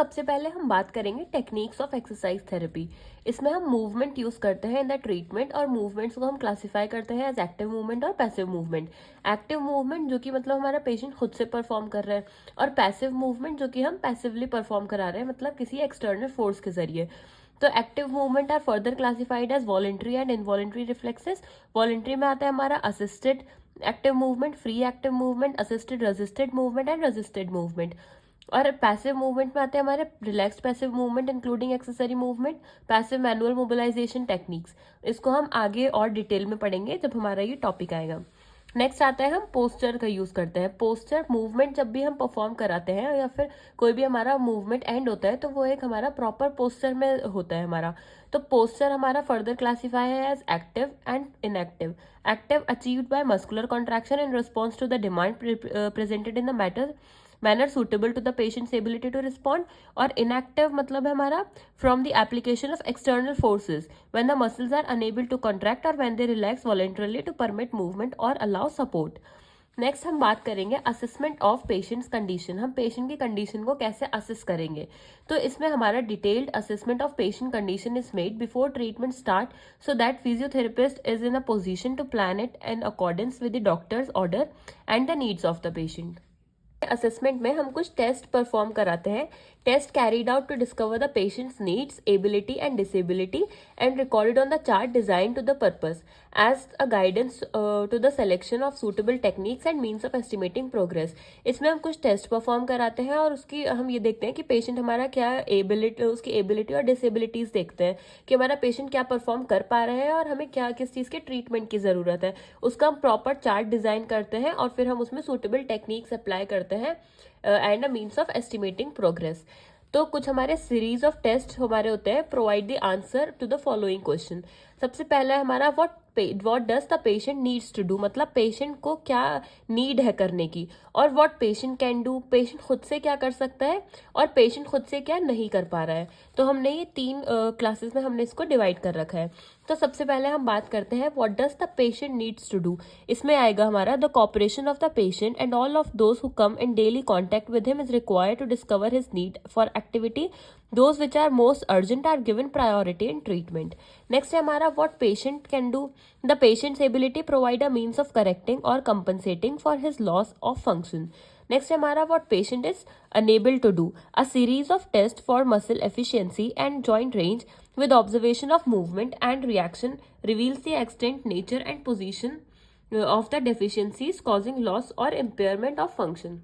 सबसे पहले हम बात करेंगे टेक्निक्स ऑफ एक्सरसाइज थेरेपी। इसमें हम मूवमेंट यूज करते हैं इन द ट्रीटमेंट, और मूवमेंट्स को हम क्लासिफाई करते हैं एज एक्टिव मूवमेंट और पैसिव मूवमेंट। एक्टिव मूवमेंट जो कि मतलब हमारा पेशेंट खुद से परफॉर्म कर रहा है, और पैसिव मूवमेंट जो कि हम पैसिवली परफॉर्म करा रहे हैं, मतलब किसी एक्सटर्नल फोर्स के जरिए। तो active movement are further classified as voluntary and involuntary reflexes. Voluntary में आता है हमारा assisted active movement, free active movement, assisted resisted movement and resisted movement. और पैसिव मूवमेंट में आते हैं हमारे relaxed passive movement including accessory movement, passive manual mobilisation techniques. इसको हम आगे और डिटेल में पढ़ेंगे जब हमारा ये टॉपिक आएगा। नेक्स्ट आता है हम पोस्चर का यूज करते हैं। पोस्चर मूवमेंट जब भी हम परफॉर्म कराते हैं या फिर कोई भी हमारा मूवमेंट एंड होता है तो वो एक हमारा प्रॉपर पोस्चर में होता है हमारा। तो पोस्चर हमारा फर्दर क्लासिफाई है as active and inactive. Active achieved by muscular contraction in response to the demand presented in the manner suitable to the patient's ability to respond. और इनएक्टिव मतलब है हमारा from the application of external forces when the muscles are unable to contract और when they relax voluntarily to permit movement और allow support. Next हम बात करेंगे assessment of patient's condition. हम पेशेंट की कंडीशन को कैसे असेस करेंगे, तो इसमें हमारा detailed assessment of patient condition is made before treatment start, so that physiotherapist is in a position to plan it in accordance with the doctor's order and the needs of the patient. Assessment में हम कुछ test perform कराते हैं। Test carried out to discover the patient's needs, ability and disability and recorded on the chart design to the purpose as a guidance to the selection of suitable techniques and means of estimating progress. इसमें हम कुछ test perform कराते हैं और उसकी हम ये देखते हैं कि पेशेंट हमारा क्या एबिलिटी, उसकी एबिलिटी और डिसेबिलिटीज देखते हैं कि हमारा पेशेंट क्या परफॉर्म कर पा रहे हैं और हमें क्या किस चीज़ के ट्रीटमेंट की ज़रूरत है। उसका हम प्रॉपर चार्ट डिजाइन करते हैं और फिर हम उसमें सूटेबल टेक्निक्स अप्लाई करते हैं and a means of estimating progress. तो कुछ हमारे सीरीज ऑफ टेस्ट हमारे होते हैं। Provide the answer to the following question. सबसे पहला है हमारा what does the patient needs to do, मतलब पेशेंट को क्या नीड है करने की। और what patient can do, patient खुद से क्या कर सकता है और पेशेंट खुद से क्या नहीं कर पा रहा है। तो हमने ये तीन क्लासेस में हमने इसको डिवाइड कर रखा है। तो सबसे पहले हम बात करते हैं what does the patient needs to do. इसमें आएगा हमारा the cooperation of the patient and all of those who come in daily contact with him is required to discover his need for activity. Those which are most urgent are given priority in treatment. Next है हमारा what patient can do. The patient's ability provide a means of correcting or compensating for his loss of function. Next है हमारा what patient is unable to do. A series of tests for muscle efficiency and joint range with observation of movement and reaction reveals the extent, nature and position of the deficiencies causing loss or impairment of function.